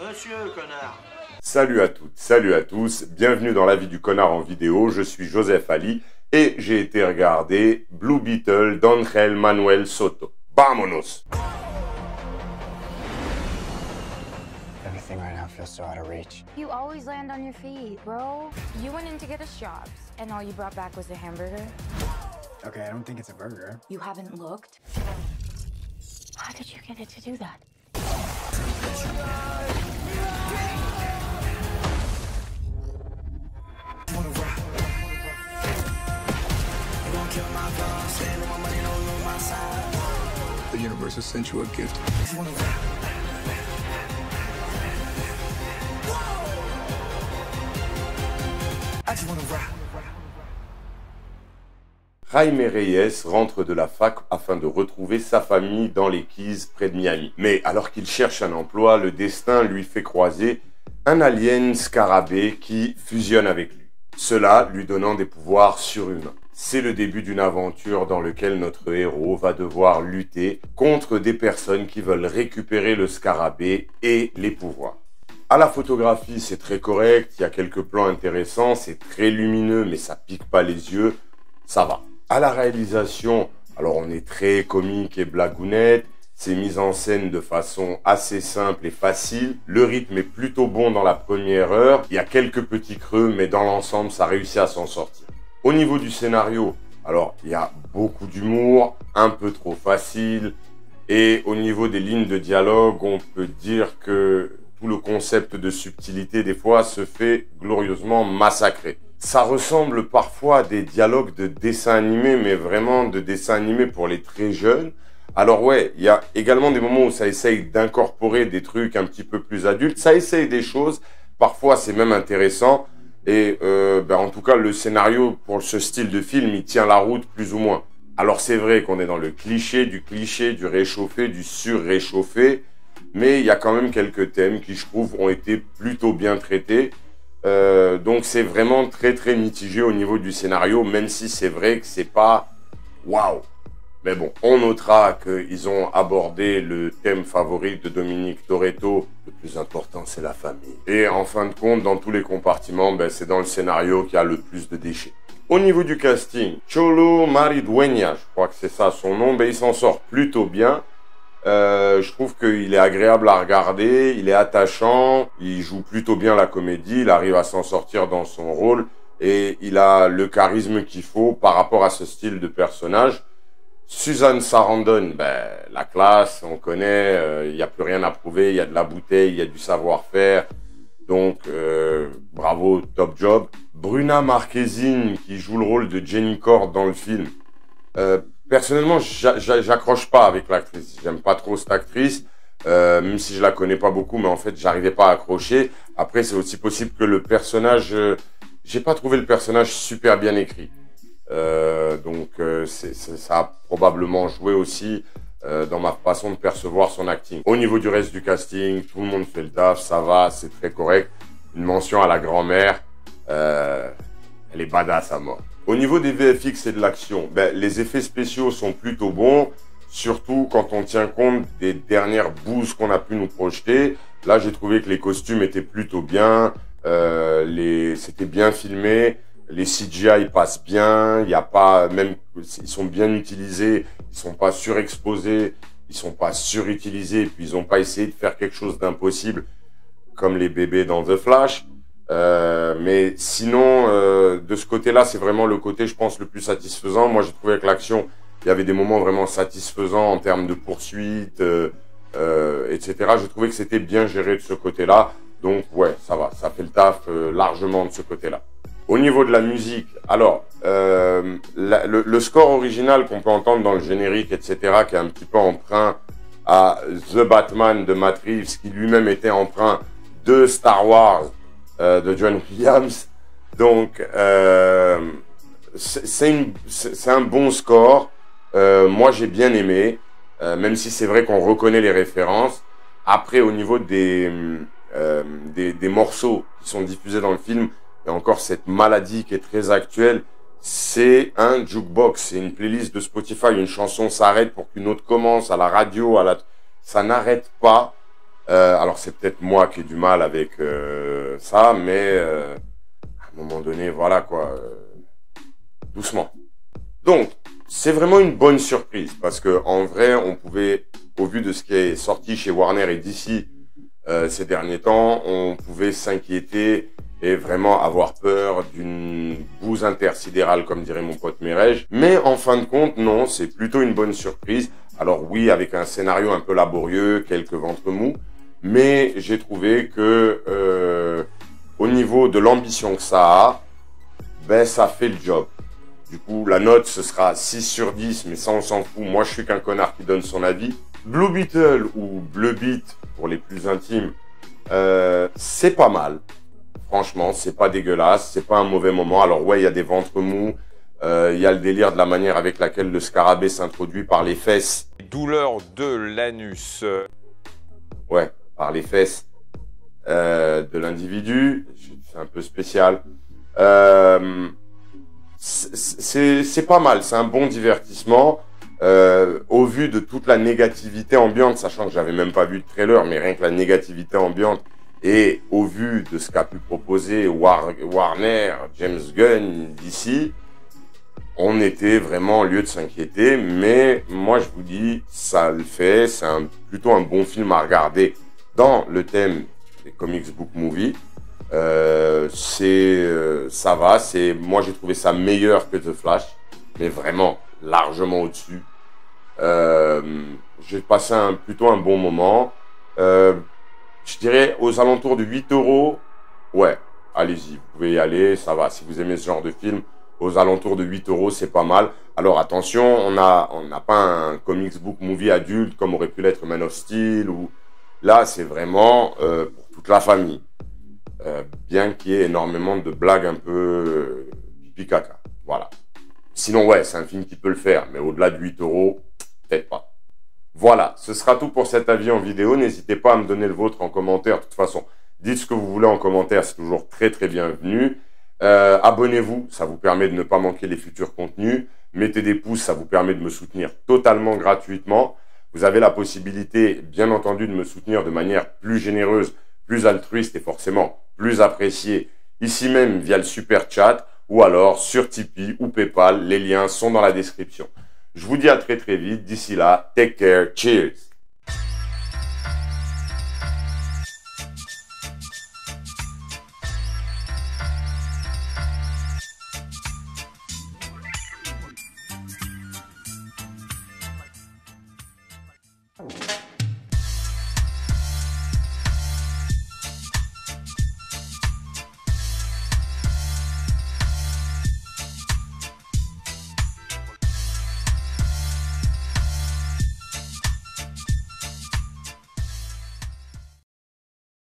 Monsieur, connard. Salut à toutes, salut à tous, bienvenue dans la vie du connard en vidéo, je suis Joseph Ali et j'ai été regarder Blue Beetle d'Angel Manuel Soto. Vámonos! Everything right now feels so out of reach. You always land on your feet, bro. You went in to get us jobs, and all you brought back was a hamburger? Okay, I don't think it's a burger. You haven't looked? How did you get it to do that? The universe has sent you a gift. Jaime Reyes rentre de la fac afin de retrouver sa famille dans les Keys près de Miami. Mais alors qu'il cherche un emploi, le destin lui fait croiser un alien scarabée qui fusionne avec lui. Cela lui donnant des pouvoirs surhumains. C'est le début d'une aventure dans laquelle notre héros va devoir lutter contre des personnes qui veulent récupérer le scarabée et les pouvoirs. À la photographie, c'est très correct, il y a quelques plans intéressants, c'est très lumineux mais ça pique pas les yeux, ça va. À la réalisation, alors on est très comique et blagounette, c'est mis en scène de façon assez simple et facile. Le rythme est plutôt bon dans la première heure, il y a quelques petits creux mais dans l'ensemble ça réussit à s'en sortir. Au niveau du scénario, alors il y a beaucoup d'humour, un peu trop facile, et au niveau des lignes de dialogue, on peut dire que tout le concept de subtilité des fois se fait glorieusement massacrer. Ça ressemble parfois à des dialogues de dessins animés, mais vraiment de dessins animés pour les très jeunes. Alors ouais, il y a également des moments où ça essaye d'incorporer des trucs un petit peu plus adultes. Ça essaye des choses, parfois c'est même intéressant. Et en tout cas, le scénario pour ce style de film, il tient la route plus ou moins. Alors c'est vrai qu'on est dans le cliché, du réchauffé, du surréchauffé. Mais il y a quand même quelques thèmes qui, je trouve, ont été plutôt bien traités. Donc c'est vraiment très très mitigé au niveau du scénario, même si c'est vrai que c'est pas waouh. Mais bon, on notera qu'ils ont abordé le thème favori de Dominique Toretto. Le plus important, c'est la famille. Et en fin de compte, dans tous les compartiments, c'est dans le scénario qu'il y a le plus de déchets. Au niveau du casting, Cholo Maridueña, je crois que c'est ça son nom, il s'en sort plutôt bien. Je trouve qu'il est agréable à regarder, il est attachant, il joue plutôt bien la comédie, il arrive à s'en sortir dans son rôle et il a le charisme qu'il faut par rapport à ce style de personnage. Susan Sarandon, la classe, on connaît, il n'y a plus rien à prouver, il y a de la bouteille, il y a du savoir-faire, donc bravo, top job. Bruna Marquezine qui joue le rôle de Jenny Cord dans le film. Personnellement, j'accroche pas avec l'actrice. J'aime pas trop cette actrice, même si je la connais pas beaucoup, mais en fait, j'arrivais pas à accrocher. Après, c'est aussi possible que le personnage, j'ai pas trouvé le personnage super bien écrit. Donc, ça a probablement joué aussi dans ma façon de percevoir son acting. Au niveau du reste du casting, tout le monde fait le taf, ça va, c'est très correct. Une mention à la grand-mère, elle est badass à mort. Au niveau des VFX et de l'action, les effets spéciaux sont plutôt bons, surtout quand on tient compte des dernières bouses qu'on a pu nous projeter. Là, j'ai trouvé que les costumes étaient plutôt bien, c'était bien filmé, les CGI passent bien, il y a pas, même ils sont bien utilisés, ils sont pas surexposés, ils sont pas surutilisés, et puis ils ont pas essayé de faire quelque chose d'impossible comme les bébés dans The Flash. Mais sinon, de ce côté-là, c'est vraiment le côté, je pense, le plus satisfaisant. Moi, j'ai trouvé que l'action, il y avait des moments vraiment satisfaisants en termes de poursuite, etc. J'ai trouvé que c'était bien géré de ce côté-là. Donc, ouais, ça va, ça fait le taf largement de ce côté-là. Au niveau de la musique, alors, le score original qu'on peut entendre dans le générique, etc., qui est un petit peu emprunt à The Batman de Matt Reeves, qui lui-même était emprunt de Star Wars, de John Williams. Donc c'est un bon score. Moi j'ai bien aimé, même si c'est vrai qu'on reconnaît les références. Après, au niveau des morceaux qui sont diffusés dans le film, il y a encore cette maladie qui est très actuelle. C'est un jukebox, c'est une playlist de Spotify. Une chanson s'arrête pour qu'une autre commence, à la radio, ça n'arrête pas. Alors c'est peut-être moi qui ai du mal avec ça, mais à un moment donné, voilà quoi, doucement. Donc, c'est vraiment une bonne surprise parce que en vrai, on pouvait, au vu de ce qui est sorti chez Warner et DC ces derniers temps, on pouvait s'inquiéter et vraiment avoir peur d'une bouse intersidérale, comme dirait mon pote Merej. Mais en fin de compte, non, c'est plutôt une bonne surprise. Alors oui, avec un scénario un peu laborieux, quelques ventres mous, mais j'ai trouvé que au niveau de l'ambition que ça a, ben ça fait le job. Du coup, la note, ce sera 6 sur 10, mais ça, on s'en fout. Moi, je suis qu'un connard qui donne son avis. Blue Beetle ou Bleu Beat, pour les plus intimes, c'est pas mal. Franchement, c'est pas dégueulasse, c'est pas un mauvais moment. Alors ouais, il y a des ventres mous, il y a le délire de la manière avec laquelle le scarabée s'introduit par les fesses. Douleur de l'anus. Ouais, par les fesses de l'individu. C'est un peu spécial. C'est pas mal, c'est un bon divertissement. Au vu de toute la négativité ambiante, sachant que j'avais même pas vu de trailer, mais rien que la négativité ambiante, et au vu de ce qu'a pu proposer Warner, James Gunn d'ici, on était vraiment en lieu de s'inquiéter. Mais moi, je vous dis, ça le fait. C'est plutôt un bon film à regarder dans le thème des comics book movie. Ça va. Moi, j'ai trouvé ça meilleur que The Flash, mais vraiment largement au-dessus. J'ai passé plutôt un bon moment. Je dirais aux alentours de 8 €. Ouais, allez-y, vous pouvez y aller, ça va. Si vous aimez ce genre de film, aux alentours de 8 €, c'est pas mal. Alors attention, on n'a pas un comics book movie adulte comme aurait pu l'être Man of Steel. Là, c'est vraiment pour toute la famille. Bien qu'il y ait énormément de blagues un peu pipi caca. Voilà. Sinon, ouais, c'est un film qui peut le faire, mais au-delà de 8 €, peut-être pas. Voilà, ce sera tout pour cet avis en vidéo. N'hésitez pas à me donner le vôtre en commentaire. De toute façon, dites ce que vous voulez en commentaire, c'est toujours très très bienvenu. Abonnez-vous, ça vous permet de ne pas manquer les futurs contenus. Mettez des pouces, ça vous permet de me soutenir totalement gratuitement. Vous avez la possibilité, bien entendu, de me soutenir de manière plus généreuse, plus altruiste et forcément plus appréciée, ici même via le super chat ou alors sur Tipeee ou PayPal. Les liens sont dans la description. Je vous dis à très très vite. D'ici là, take care, cheers.